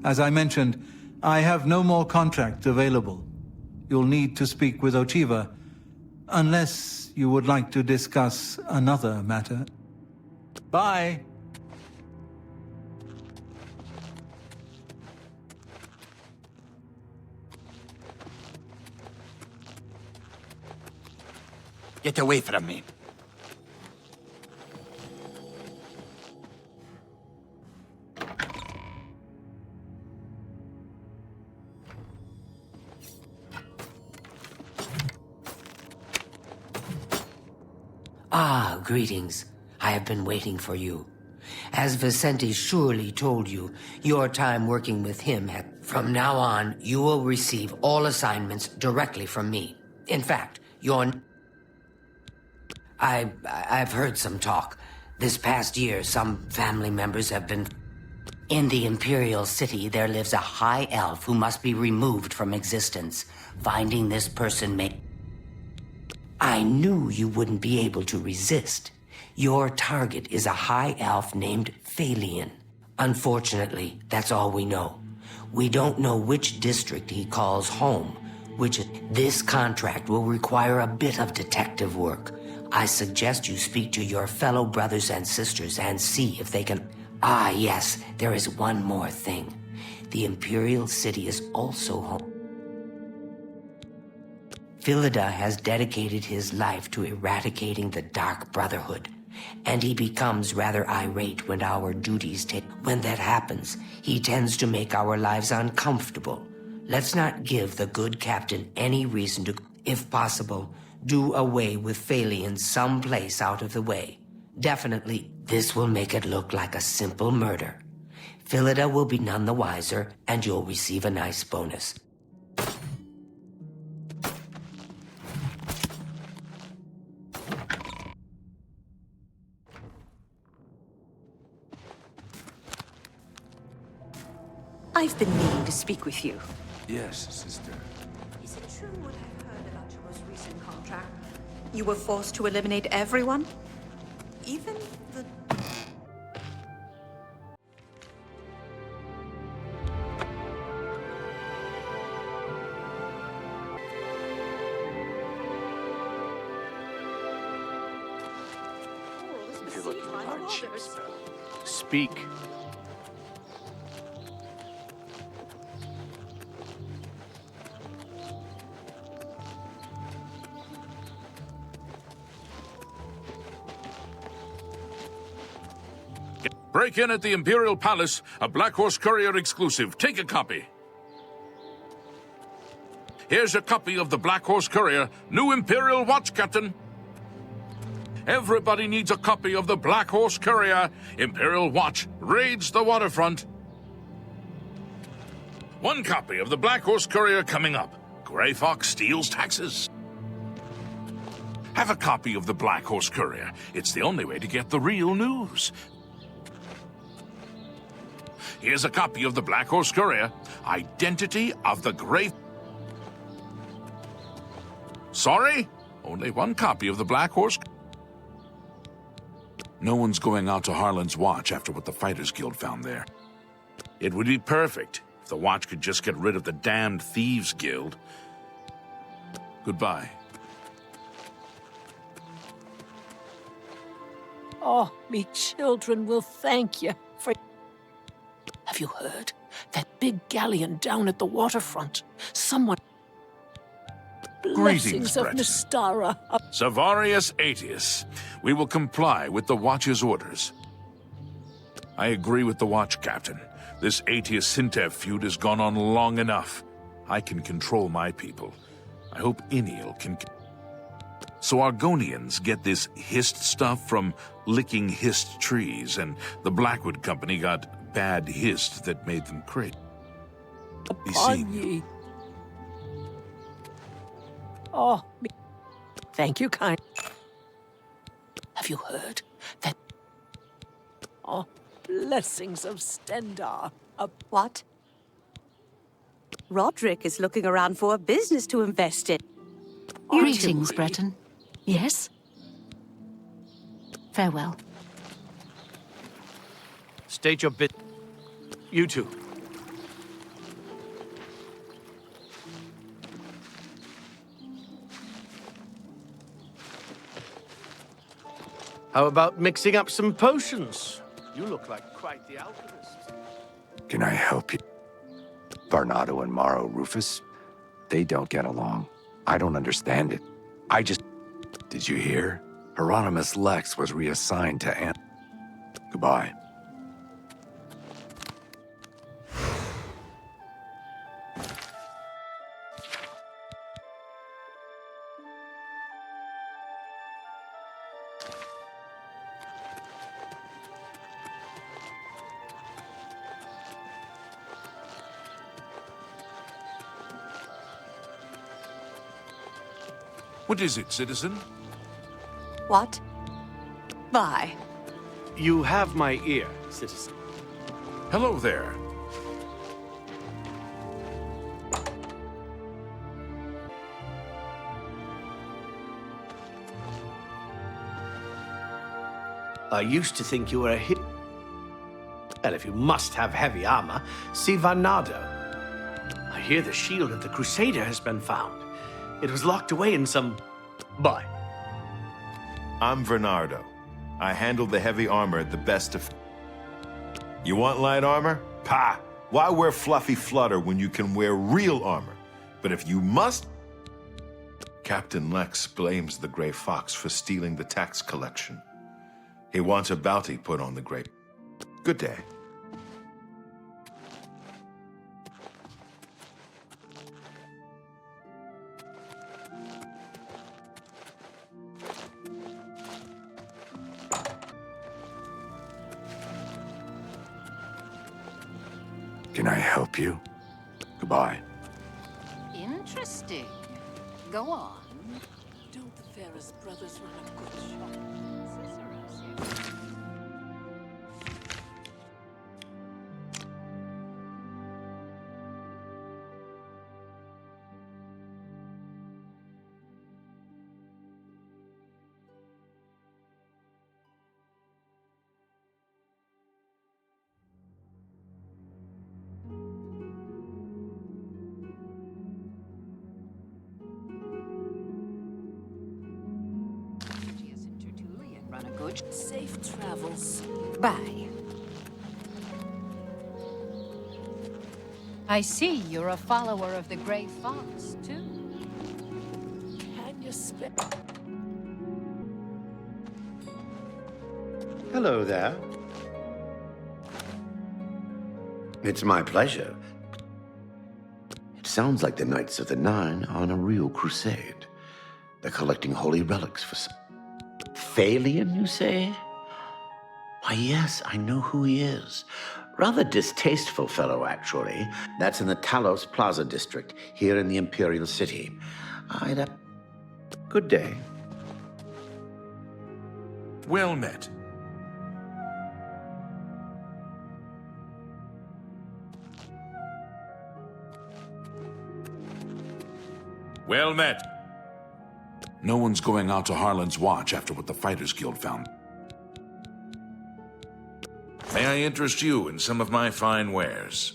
As I mentioned, I have no more contract available. You'll need to speak with Ochiva, unless you would like to discuss another matter. Bye. Get away from me. Ah, greetings. I have been waiting for you. As Vicente surely told you, your time working with him had... From now on, you will receive all assignments directly from me. In fact, I've heard some talk. This past year, some family members have been... In the Imperial City, there lives a high elf who must be removed from existence. Finding this person may... I knew you wouldn't be able to resist. Your target is a high elf named Phalion. Unfortunately, that's all we know. We don't know which district he calls home, this contract will require a bit of detective work. I suggest you speak to your fellow brothers and sisters and see if they can... Ah, yes, there is one more thing. The Imperial City is also home. Philida has dedicated his life to eradicating the Dark Brotherhood, and he becomes rather irate when our duties take... When that happens, he tends to make our lives uncomfortable. Let's not give the good captain any reason to, if possible, do away with Phalion someplace out of the way. Definitely, this will make it look like a simple murder. Philida will be none the wiser, and you'll receive a nice bonus. I've been meaning to speak with you. Yes, sister. Is it true what I've heard about your most recent contract? You were forced to eliminate everyone? Even the... If you're looking for hardships, speak. Break in at the Imperial Palace, a Black Horse Courier exclusive. Take a copy. Here's a copy of the Black Horse Courier, new Imperial Watch Captain. Everybody needs a copy of the Black Horse Courier. Imperial Watch raids the waterfront. One copy of the Black Horse Courier coming up. Grey Fox steals taxes. Have a copy of the Black Horse Courier. It's the only way to get the real news. Here's a copy of the Black Horse Courier. Identity of the Grey... Sorry? Only one copy of the Black Horse... No one's going out to Harlan's Watch after what the Fighters Guild found there. It would be perfect if the Watch could just get rid of the damned Thieves Guild. Goodbye. Oh, me children will thank you for... Have you heard? That big galleon down at the waterfront. Someone... Blessings of Breton. Nistara. Savarius Aetius, we will comply with the Watch's orders. I agree with the Watch Captain. This Aetius-Sintev feud has gone on long enough. I can control my people. I hope Eniel can... So Argonians get this hist stuff from licking hist trees, and the Blackwood Company got bad hist that made them crazy. Upon ye. Oh, me... Thank you, kind. Have you heard that... Oh, blessings of Stendar. What? Roderick is looking around for a business to invest in. Greetings, Breton. Yes? Farewell. State your bit. You two. How about mixing up some potions? You look like quite the alchemist. Can I help you? Barnado and Maro Rufus, they don't get along. I don't understand it. I just... Did you hear? Hieronymus Lex was reassigned to Goodbye. What is it, citizen? What? Bye. You have my ear, citizen. Hello there. I used to think you were a hit. Well, if you must have heavy armor, see Varnado. I hear the shield of the Crusader has been found. It was locked away in some... Bye. I'm Bernardo. I handle the heavy armor at the best of... You want light armor? Pah! Why wear fluffy flutter when you can wear real armor? But if you must... Captain Lex blames the Gray Fox for stealing the tax collection. He wants a bounty put on the Gray... Good day. Can I help you? Goodbye. Interesting. Go on. Don't the Ferris brothers run a good shop? Run a good Safe travels. Bye. I see you're a follower of the Gray Fox, too. Can you spare? Hello there. It's my pleasure. It sounds like the Knights of the Nine are on a real crusade. They're collecting holy relics for some... Phalian, you say? Why, yes, I know who he is. Rather distasteful fellow, actually. That's in the Talos Plaza district, here in the Imperial City. Good day. Well met. Well met. No one's going out to Harlan's watch after what the Fighters Guild found. May I interest you in some of my fine wares?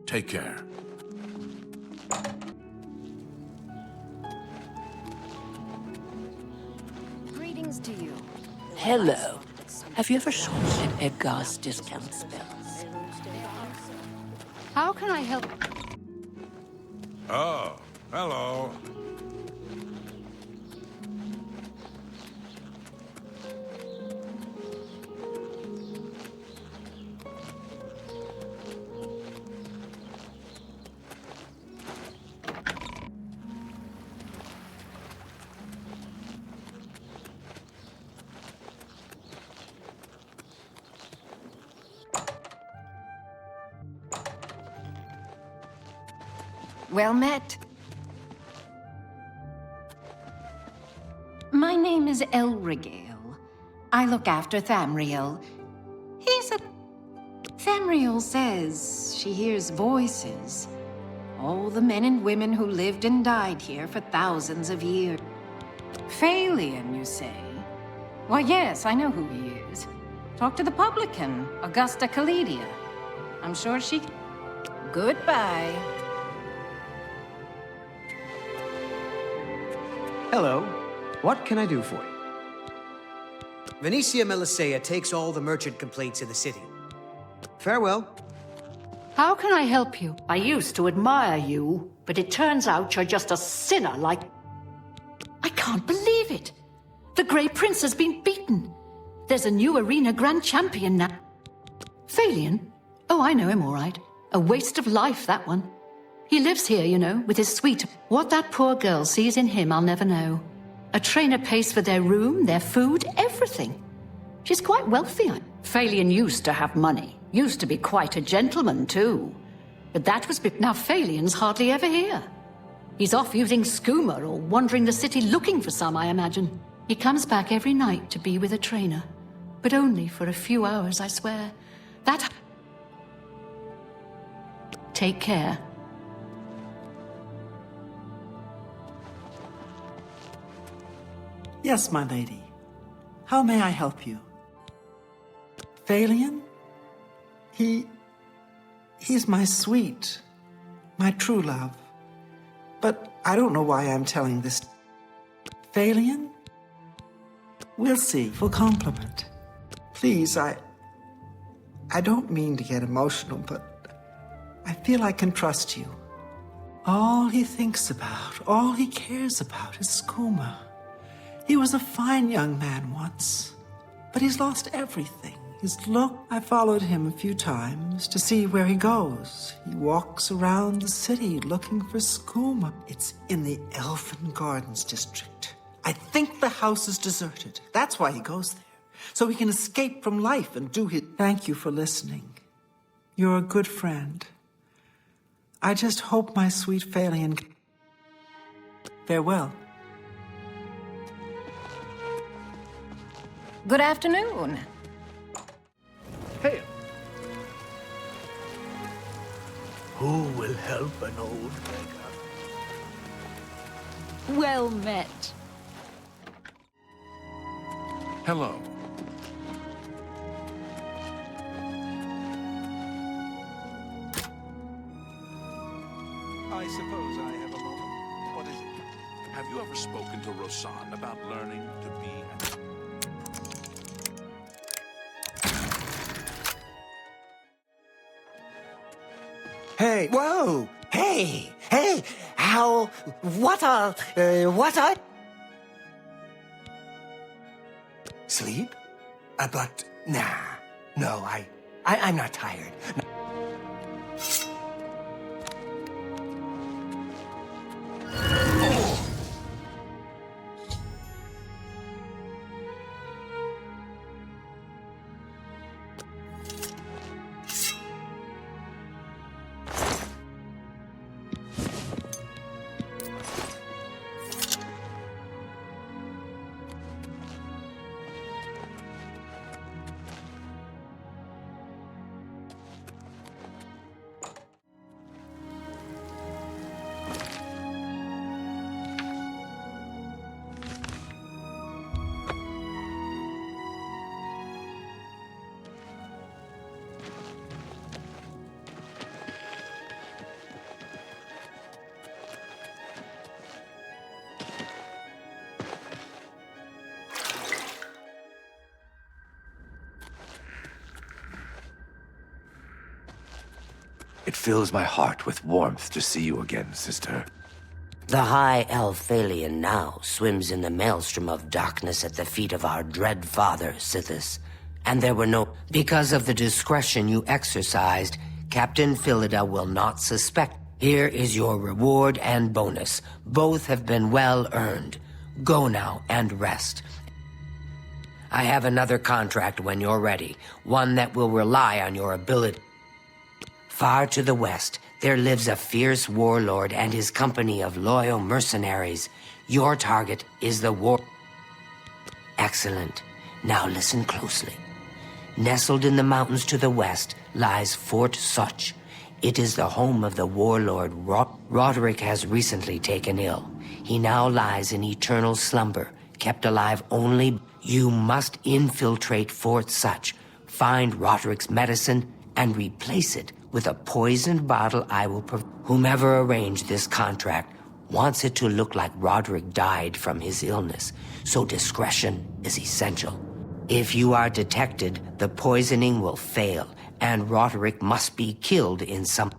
Take care. Greetings to you. Hello. Have you ever shopped at Edgar's discount spells? How can I help? Oh, hello. Well met. My name is Elregale. I look after Thamriel. Thamriel says she hears voices. All the men and women who lived and died here for thousands of years. Phalian, you say? Why, yes, I know who he is. Talk to the publican, Augusta Caledia. I'm sure she... Goodbye. Hello. What can I do for you? Venetia Melisea takes all the merchant complaints in the city. Farewell. How can I help you? I used to admire you, but it turns out you're just a sinner like... I can't believe it! The Grey Prince has been beaten. There's a new arena grand champion now. Phalion? Oh, I know him all right. A waste of life, that one. He lives here, you know, with his suite. What that poor girl sees in him, I'll never know. A trainer pays for their room, their food, everything. She's quite wealthy. Phalion used to have money. Used to be quite a gentleman, too. But that was... Now Phalion's hardly ever here. He's off using skooma or wandering the city looking for some, I imagine. He comes back every night to be with a trainer. But only for a few hours, I swear. That... Take care. Yes, my lady. How may I help you? Phalion? He's my sweet, my true love. But I don't know why I'm telling this. Phalion? We'll see. Full compliment. Please, I don't mean to get emotional, but I feel I can trust you. All he thinks about, all he cares about is skooma. He was a fine young man once, but he's lost everything. His look. I followed him a few times to see where he goes. He walks around the city looking for skooma. It's in the Elfin Gardens district. I think the house is deserted. That's why he goes there, so he can escape from life and do his... Thank you for listening. You're a good friend. I just hope my sweet Phalion... Farewell. Good afternoon. Hail. Who will help an old beggar? Well met. Hello. I suppose I have a moment. What is it? Have you ever spoken to Rosan about learning to be... Hey, whoa! Hey! Hey! How... What are... Sleep? But... Nah. No, I'm not tired. It fills my heart with warmth to see you again, sister. The high elf Phalion now swims in the maelstrom of darkness at the feet of our dread father, Sithis. And there were no... Because of the discretion you exercised, Captain Philida will not suspect. Here is your reward and bonus. Both have been well earned. Go now and rest. I have another contract when you're ready, one that will rely on your ability. Far to the west, there lives a fierce warlord and his company of loyal mercenaries. Your target is the war... Excellent. Now listen closely. Nestled in the mountains to the west lies Fort Such. It is the home of the warlord Roderick has recently taken ill. He now lies in eternal slumber, kept alive only... You must infiltrate Fort Such, find Roderick's medicine, and replace it with a poisoned bottle I will provide. Whomever arranged this contract wants it to look like Roderick died from his illness, so discretion is essential. If you are detected, the poisoning will fail, and Roderick must be killed in some...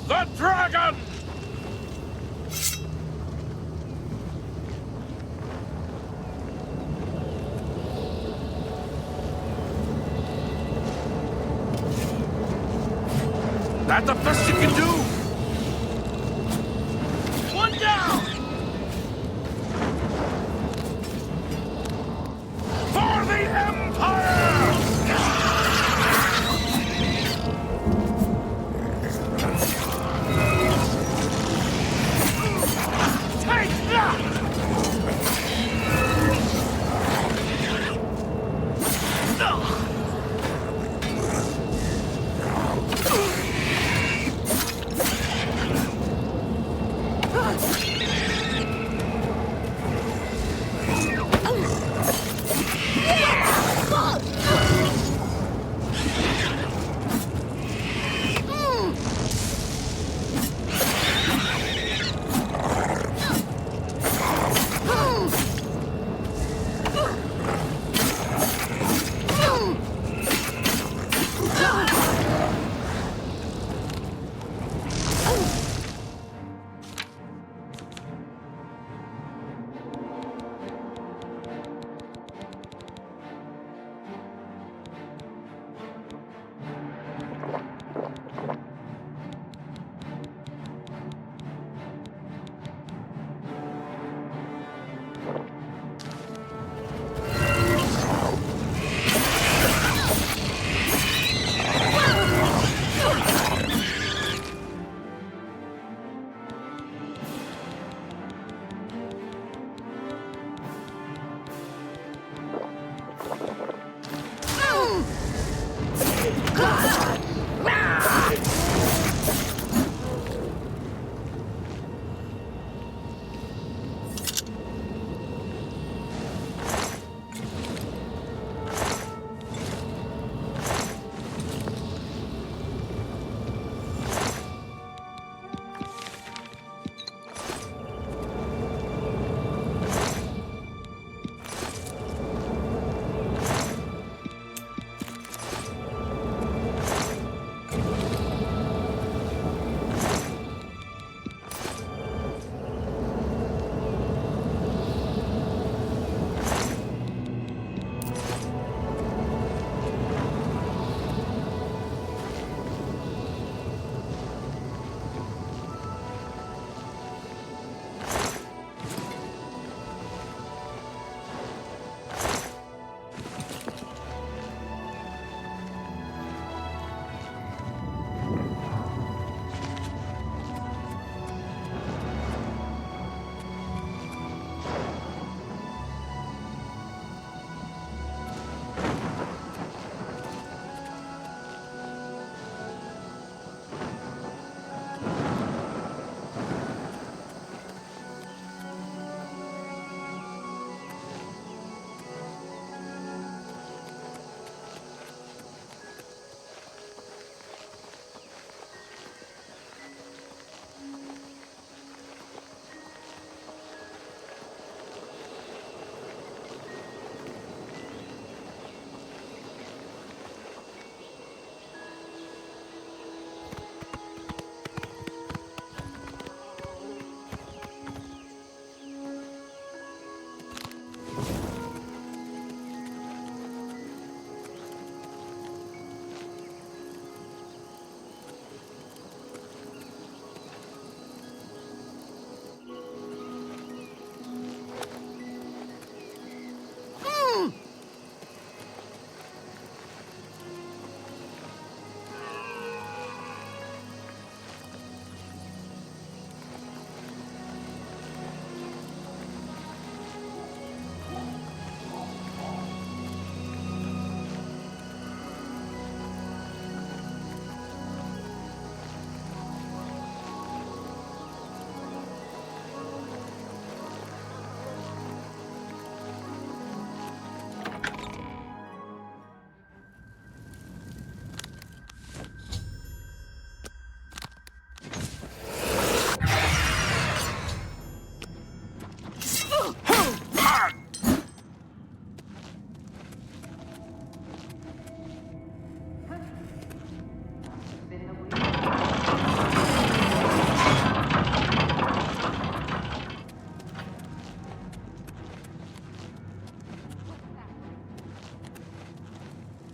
The dragon! That the best you can do? One down! For the Empire!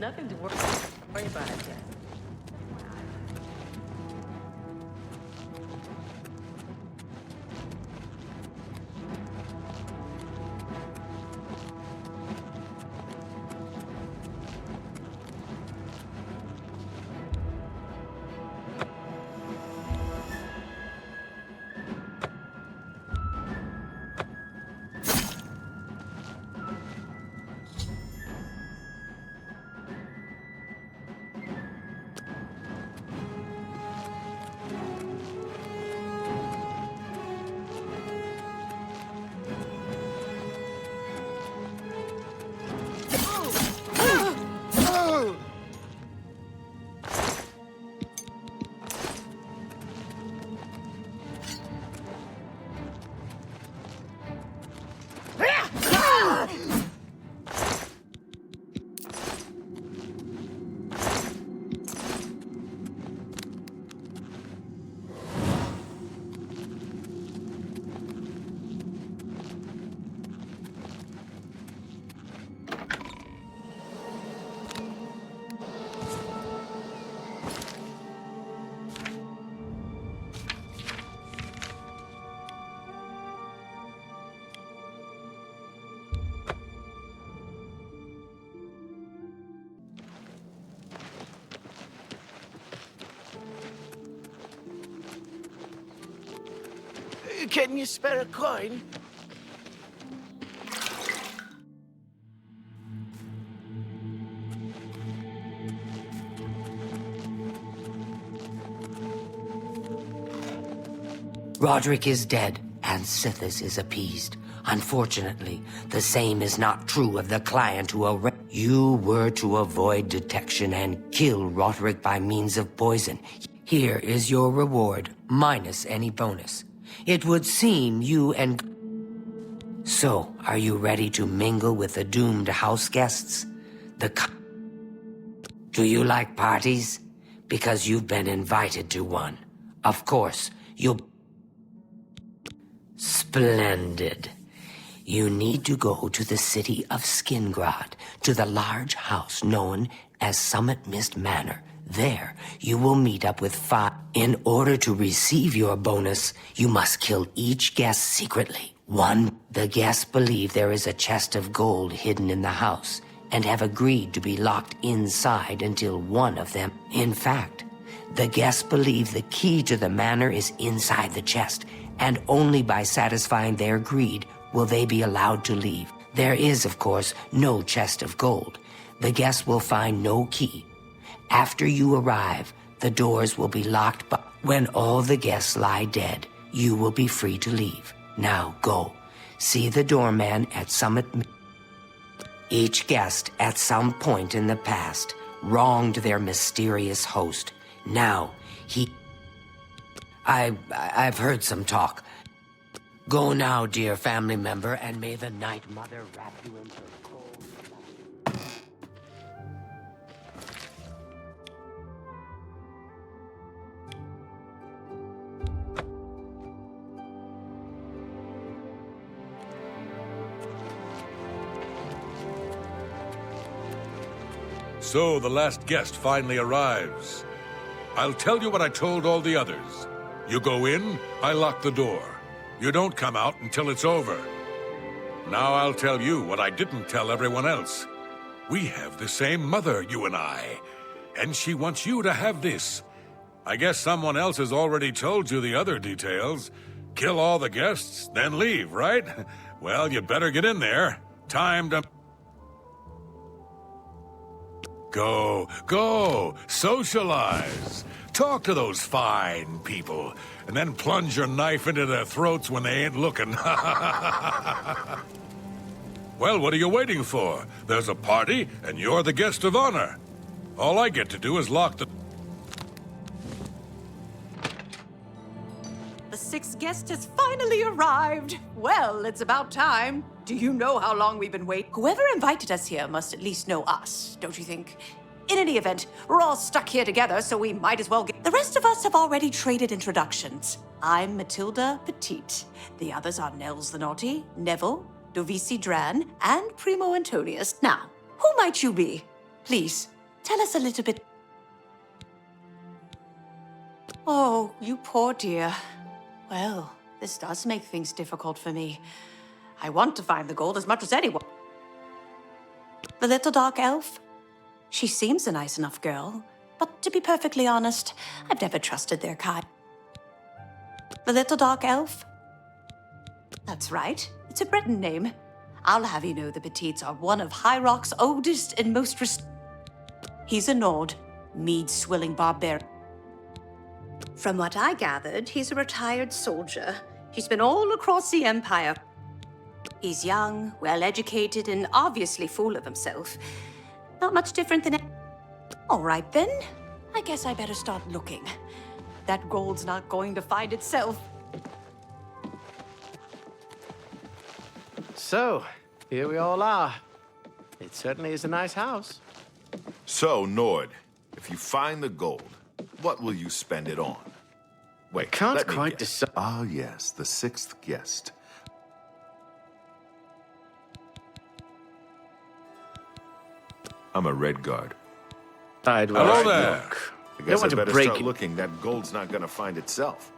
Nothing to worry about it yet. Can you spare a coin? Roderick is dead, and Sithis is appeased. Unfortunately, the same is not true of the client who You were to avoid detection and kill Roderick by means of poison. Here is your reward, minus any bonus. It would seem you and... So, are you ready to mingle with the doomed house guests? Do you like parties? Because you've been invited to one. Of course, you'll... Splendid. You need to go to the city of Skingrad, to the large house known as Summit Mist Manor. There, you will meet up with 5. In order to receive your bonus, you must kill each guest secretly. 1. The guests believe there is a chest of gold hidden in the house, and have agreed to be locked inside until one of them... In fact, the guests believe the key to the manor is inside the chest, and only by satisfying their greed will they be allowed to leave. There is, of course, no chest of gold. The guests will find no key. After you arrive, the doors will be locked, but when all the guests lie dead, you will be free to leave. Now go. See the doorman at Summit. Each guest, at some point in the past, wronged their mysterious host. Now, I've heard some talk. Go now, dear family member, and may the Night Mother wrap you in her cold light. So the last guest finally arrives. I'll tell you what I told all the others. You go in, I lock the door. You don't come out until it's over. Now I'll tell you what I didn't tell everyone else. We have the same mother, you and I. And she wants you to have this. I guess someone else has already told you the other details. Kill all the guests, then leave, right? Well, you better get in there. Time to... Go, socialize. Talk to those fine people, and then plunge your knife into their throats when they ain't looking. Well, what are you waiting for? There's a party, and you're the guest of honor. All I get to do is lock the... The 6th guest has finally arrived. Well, it's about time. Do you know how long we've been waiting? Whoever invited us here must at least know us, don't you think? In any event, we're all stuck here together, so we might as well get... The rest of us have already traded introductions. I'm Matilda Petite. The others are Nels the Naughty, Neville, Dovisi Dran, and Primo Antonius. Now, who might you be? Please, tell us a little bit. Oh, you poor dear. Well, this does make things difficult for me. I want to find the gold as much as anyone. The little dark elf? She seems a nice enough girl, but to be perfectly honest, I've never trusted their kind. The little dark elf? That's right. It's a Breton name. I'll have you know the Petites are one of High Rock's oldest and most He's a Nord, mead-swilling barbarian. From what I gathered, he's a retired soldier. He's been all across the Empire. He's young, well-educated, and obviously full of himself. Not much different than... All right, then. I guess I better start looking. That gold's not going to find itself. So, here we all are. It certainly is a nice house. So, Nord, if you find the gold, what will you spend it on? Wait, Can't let me quite guess. Ah, yes, the sixth guest. I'm a red guard. I'd Hello rather there. look. I Don't guess I want to better break start it. looking. That gold's not gonna find itself.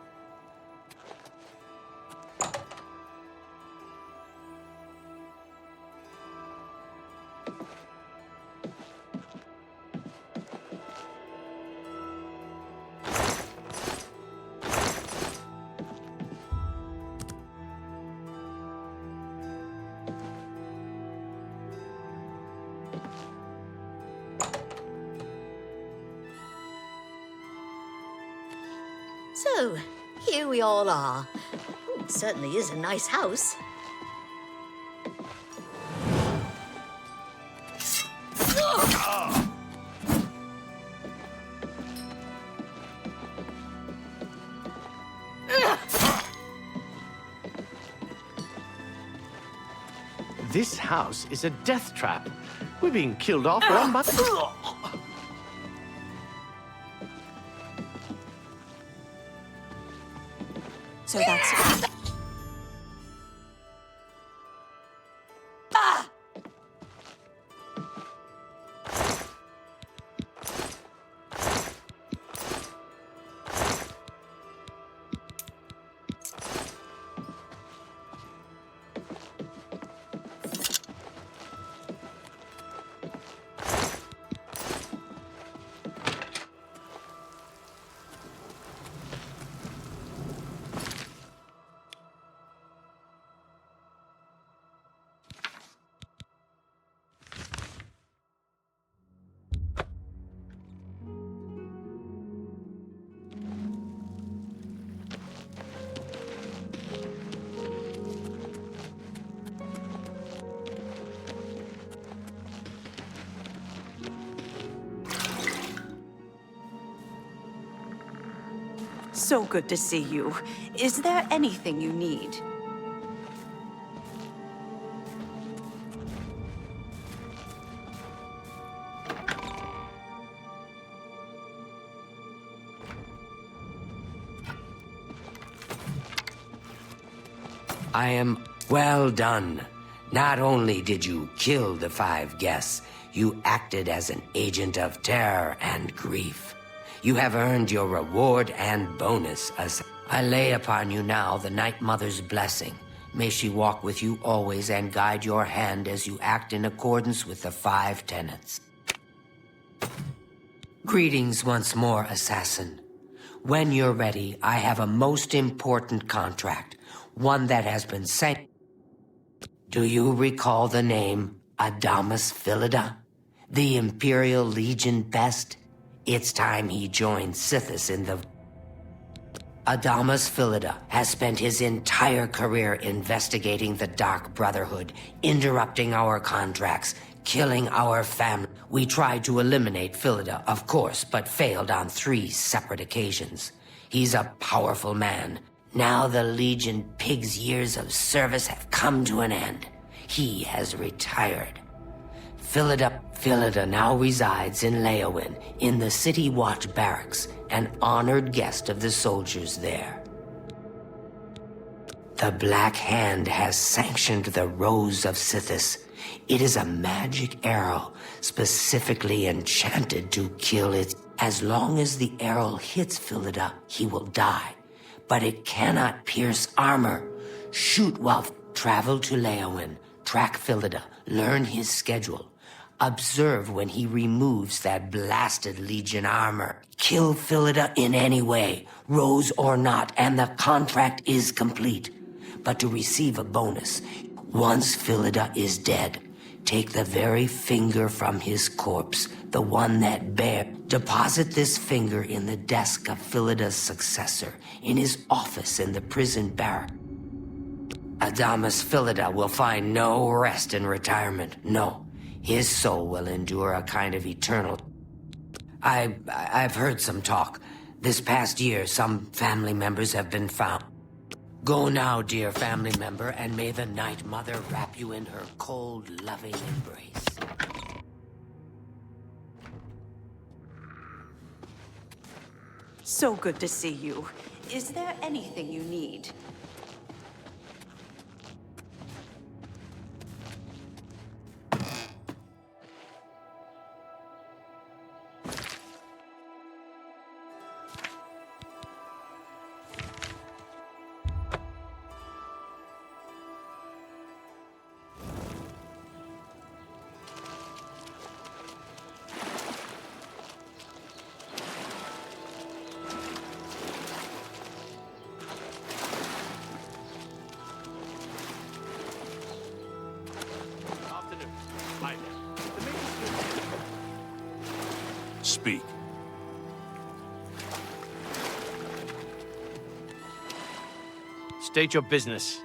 So, here we all are. It certainly is a nice house. This house is a death trap. We're being killed off one by... So that's it. So good to see you. Is there anything you need? I am well done. Not only did you kill the 5 guests, you acted as an agent of terror and grief. You have earned your reward and bonus. As I lay upon you now the Night Mother's blessing. May she walk with you always and guide your hand as you act in accordance with the 5 tenets. Greetings once more, assassin. When you're ready, I have a most important contract, one that has been sent. Do you recall the name Adamus Philida? The Imperial Legion best? It's time he joined Sithis in the... Adamus Philida has spent his entire career investigating the Dark Brotherhood, interrupting our contracts, killing our family. We tried to eliminate Philida, of course, but failed on 3 separate occasions. He's a powerful man. Now the Legion Pig's years of service have come to an end. He has retired. Philida now resides in Leowin, in the City Watch Barracks, an honored guest of the soldiers there. The Black Hand has sanctioned the Rose of Sithis. It is a magic arrow, specifically enchanted to kill it. As long as the arrow hits Philida, he will die. But it cannot pierce armor. Shoot while travel to Leowin, track Philida, learn his schedule. Observe when he removes that blasted Legion armor. Kill Philida in any way, rose or not, and the contract is complete. But to receive a bonus, once Philida is dead, take the very finger from his corpse, the one that deposit this finger in the desk of Philida's successor, in his office in the prison barrack. Adamus Philida will find no rest in retirement, no. His soul will endure a kind of eternal... I've heard some talk. This past year, some family members have been found. Go now, dear family member, and may the Night Mother wrap you in her cold, loving embrace. So good to see you. Is there anything you need? Speak. State your business.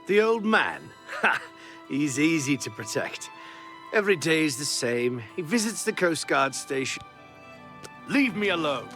The old man? Ha! He's easy to protect. Every day is the same. He visits the Coast Guard station. Leave me alone.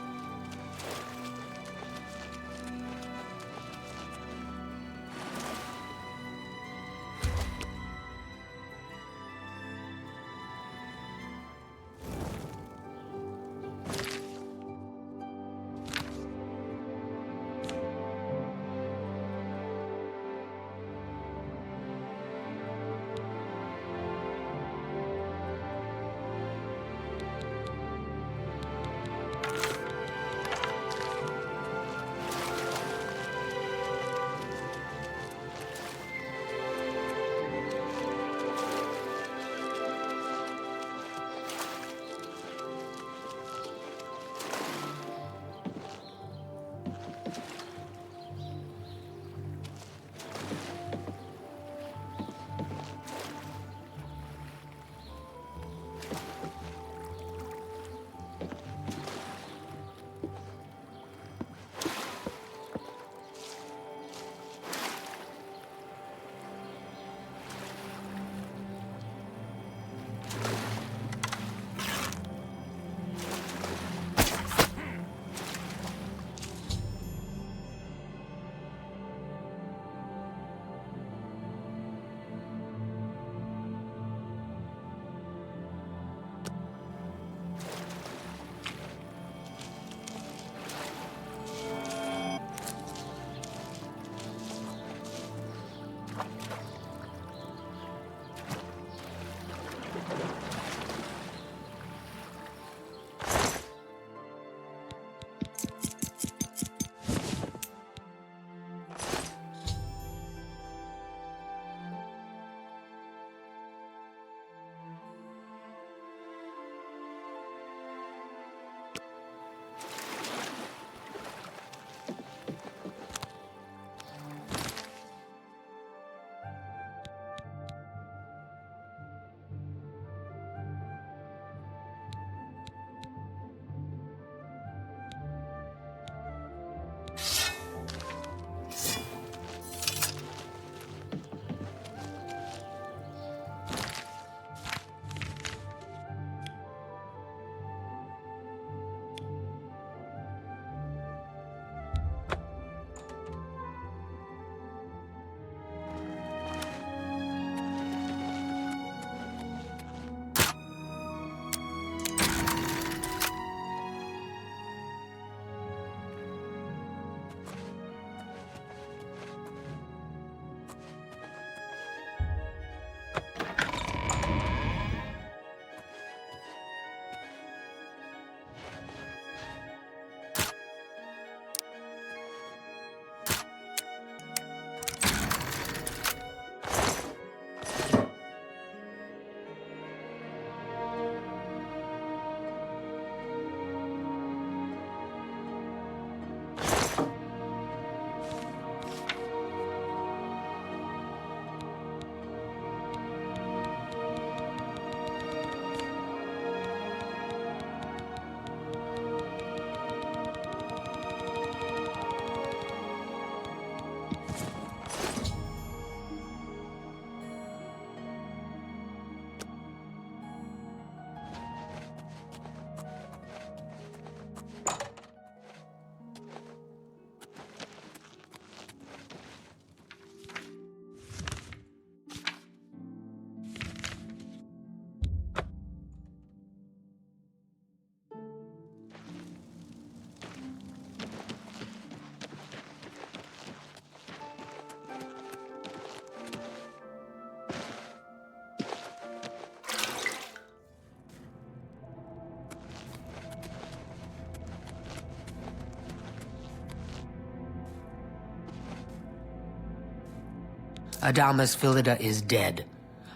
Adamas Philida is dead.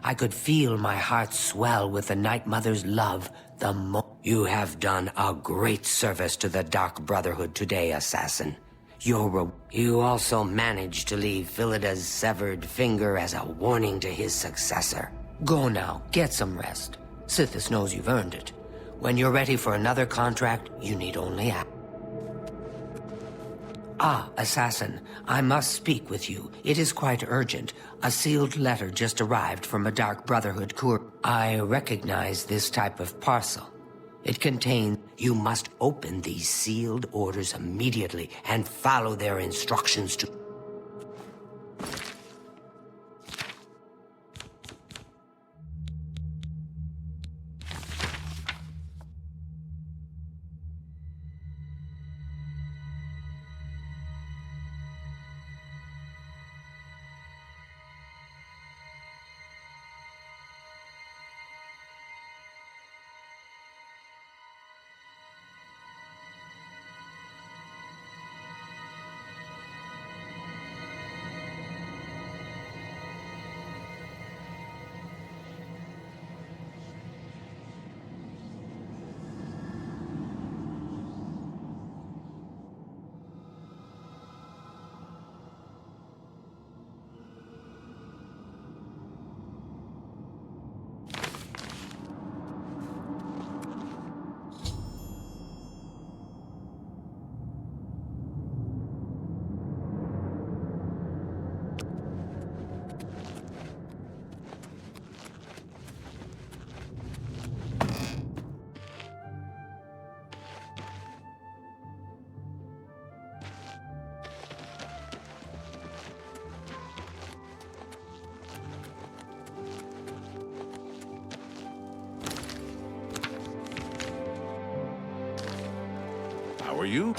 I could feel my heart swell with the Night Mother's love You have done a great service to the Dark Brotherhood today, assassin. You also managed to leave Philida's severed finger as a warning to his successor. Go now, get some rest. Sithis knows you've earned it. When you're ready for another contract, you need only act. Ah, assassin, I must speak with you. It is quite urgent. A sealed letter just arrived from a Dark Brotherhood courier. I recognize this type of parcel. It contains... You must open these sealed orders immediately and follow their instructions to... How are you?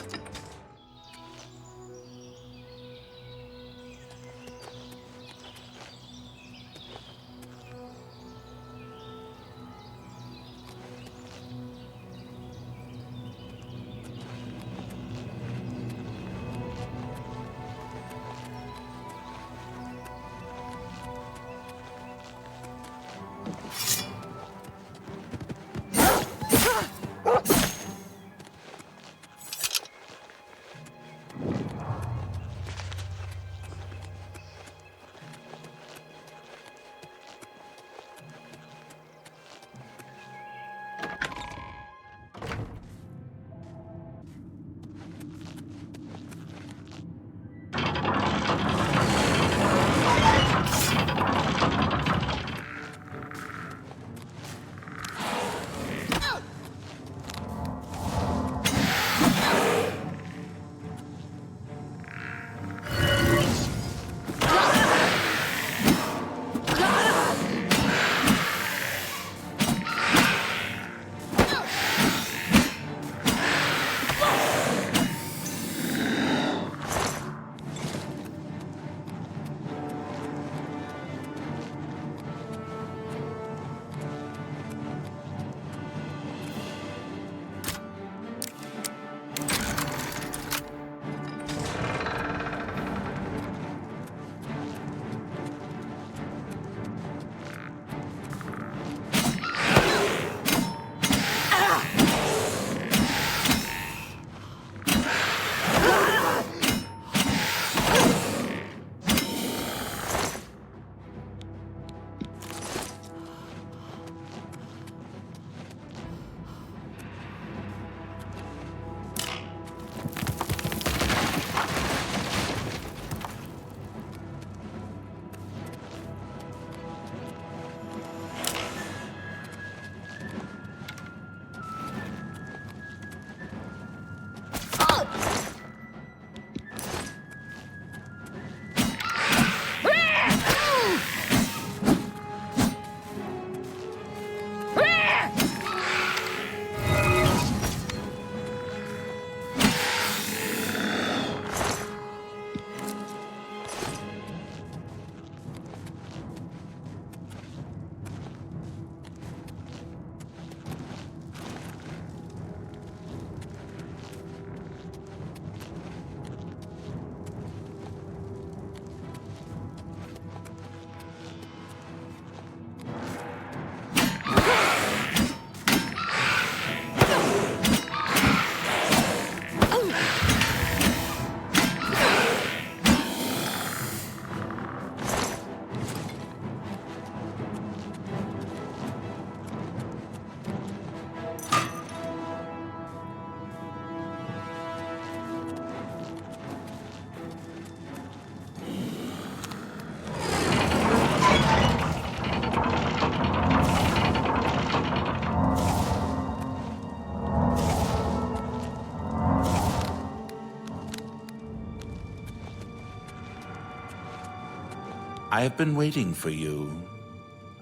I have been waiting for you,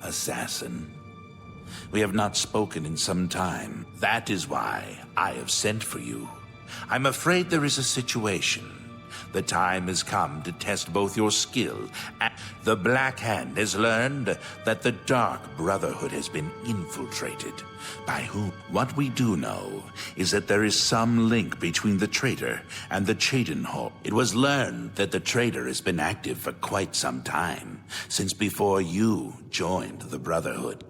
assassin. We have not spoken in some time. That is why I have sent for you. I'm afraid there is a situation. The time has come to test both your skill and the Black Hand has learned that the Dark Brotherhood has been infiltrated. By whom? What we do know is that there is some link between the traitor and the Cheydinhal. It was learned that the traitor has been active for quite some time, since before you joined the Brotherhood.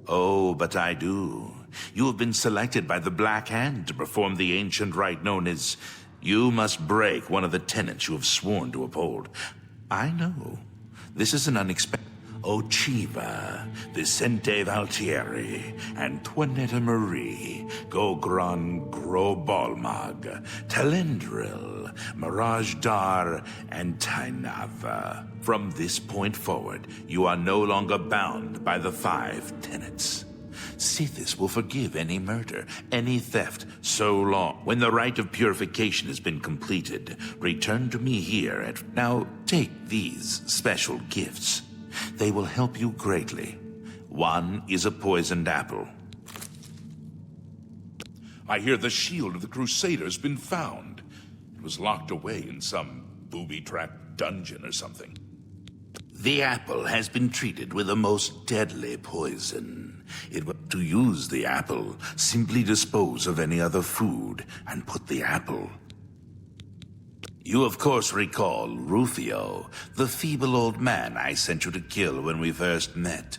Oh, but I do. You have been selected by the Black Hand to perform the ancient rite known as you must break one of the tenets you have sworn to uphold. I know. This is an unexpected... Ochiva, Vicente Valtieri, Antoinette Marie, Gogron Grobalmag, Telendril, Mirage Dar, and Tainava. From this point forward, you are no longer bound by the 5 tenets. Sithis will forgive any murder, any theft, so long. When the rite of purification has been completed, return to me here at... Now, take these special gifts. They will help you greatly. One is a poisoned apple. I hear the shield of the Crusader's been found. It was locked away in some booby-trapped dungeon or something. The apple has been treated with a most deadly poison. To use the apple, simply dispose of any other food and put the apple. You of course recall Rufio, the feeble old man I sent you to kill when we first met.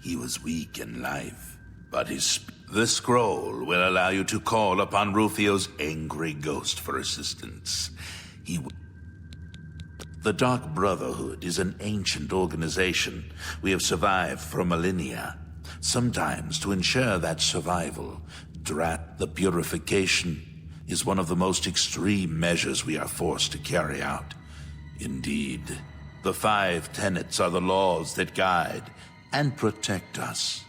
He was weak in life, but the scroll will allow you to call upon Rufio's angry ghost for assistance. The Dark Brotherhood is an ancient organization. We have survived for millennia. Sometimes, to ensure that survival, the purification is one of the most extreme measures we are forced to carry out. Indeed, the 5 tenets are the laws that guide and protect us.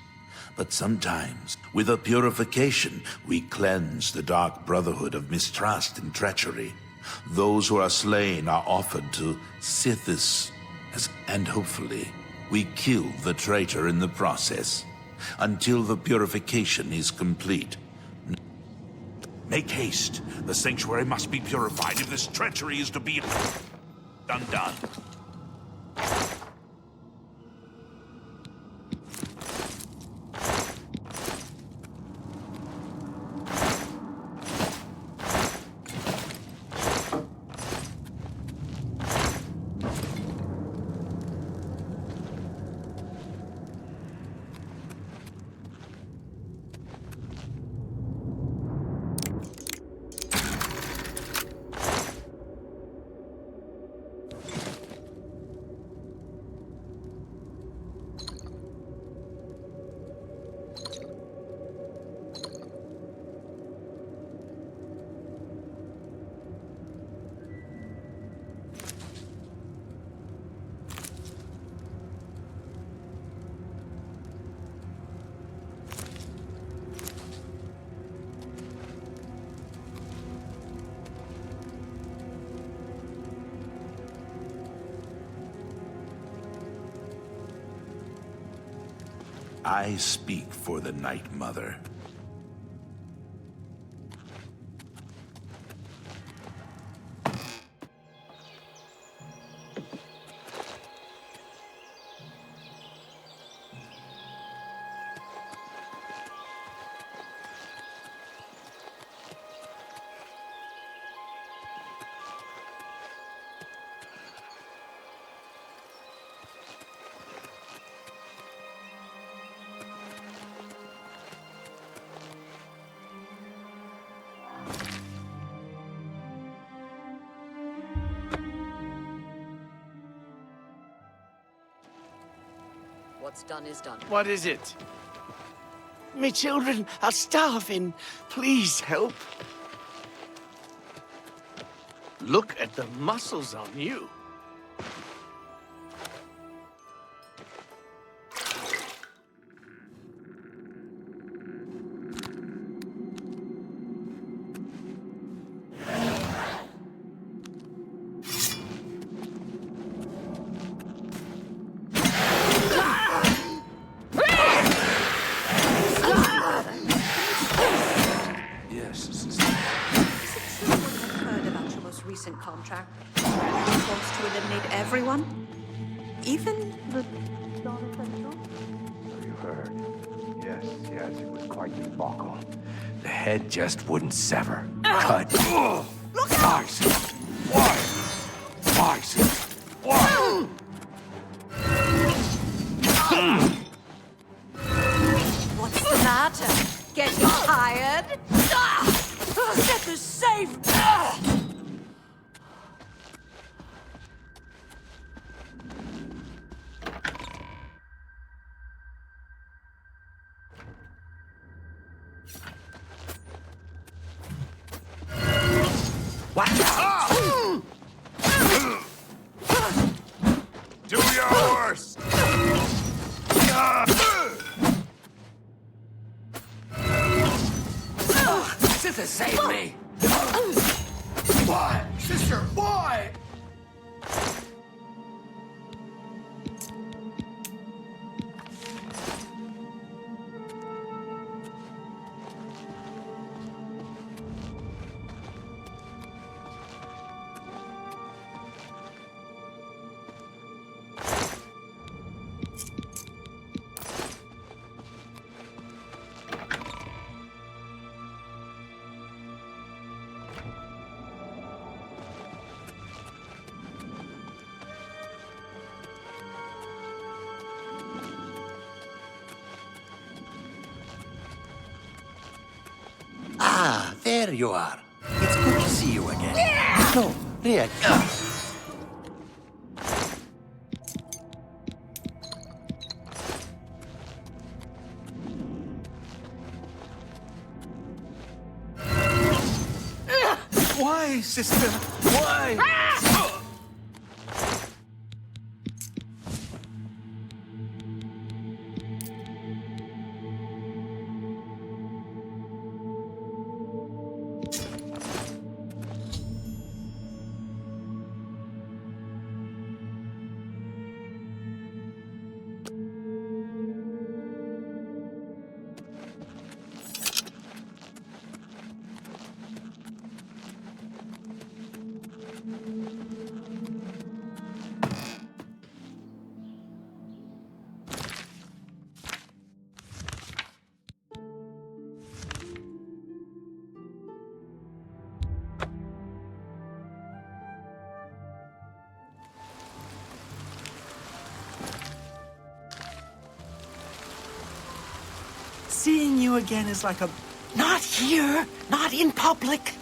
But sometimes, with a purification, we cleanse the Dark Brotherhood of mistrust and treachery. Those who are slain are offered to Sithis, and hopefully, we kill the traitor in the process. Until the purification is complete. Make haste. The sanctuary must be purified if this treachery is to be undone. I speak for the Night Mother. What's done is done. What is it? My children are starving. Please help. Look at the muscles on you. contract wants to eliminate everyone, even the non-essential. So you heard. Yes, it was quite the debacle. The head just wouldn't sever. Cut. Look out! Why? What's the matter? Getting tired? Get the safe! Do your worst! Sister, save me! Why? Sister, why? Ah, there you are. It's good to see you again. No, really. Why, sister? Why? Seeing you again is like a... Not here! Not in public!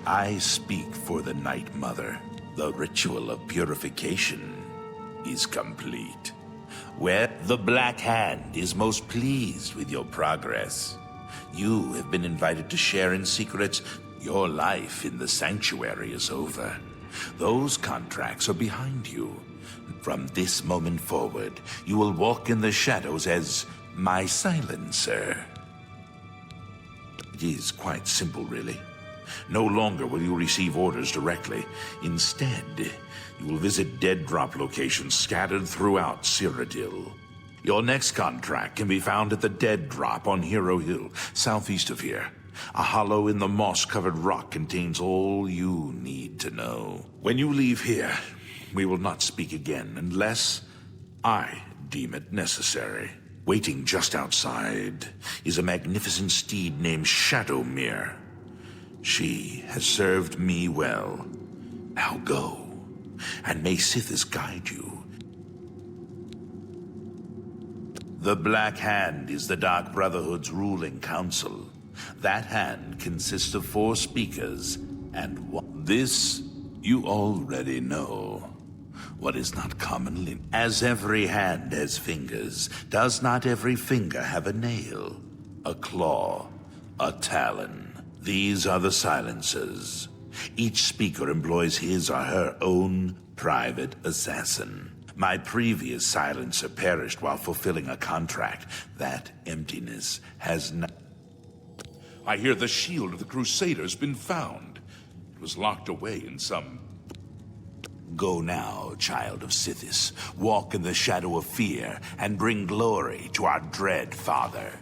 I speak for the Night Mother. The ritual of purification is complete. Where the Black Hand is most pleased with your progress. You have been invited to share in secrets. Your life in the sanctuary is over. Those contracts are behind you. From this moment forward, you will walk in the shadows as my silencer. It is quite simple, really. No longer will you receive orders directly. Instead, you will visit dead drop locations scattered throughout Cyrodiil. Your next contract can be found at the Dead Drop on Hero Hill, southeast of here. A hollow in the moss-covered rock contains all you need to know. When you leave here, we will not speak again unless I deem it necessary. Waiting just outside is a magnificent steed named Shadowmere. She has served me well. Now go, and may Sithis guide you. The Black Hand is the Dark Brotherhood's ruling council. That hand consists of 4 speakers, and this you already know. What is not commonly... As every hand has fingers, does not every finger have a nail, a claw, a talon? These are the silencers. Each speaker employs his or her own private assassin. My previous silencer perished while fulfilling a contract. That emptiness has not... I hear the shield of the Crusader's been found. It was locked away in some... Go now, child of Sithis. Walk in the shadow of fear and bring glory to our dread father.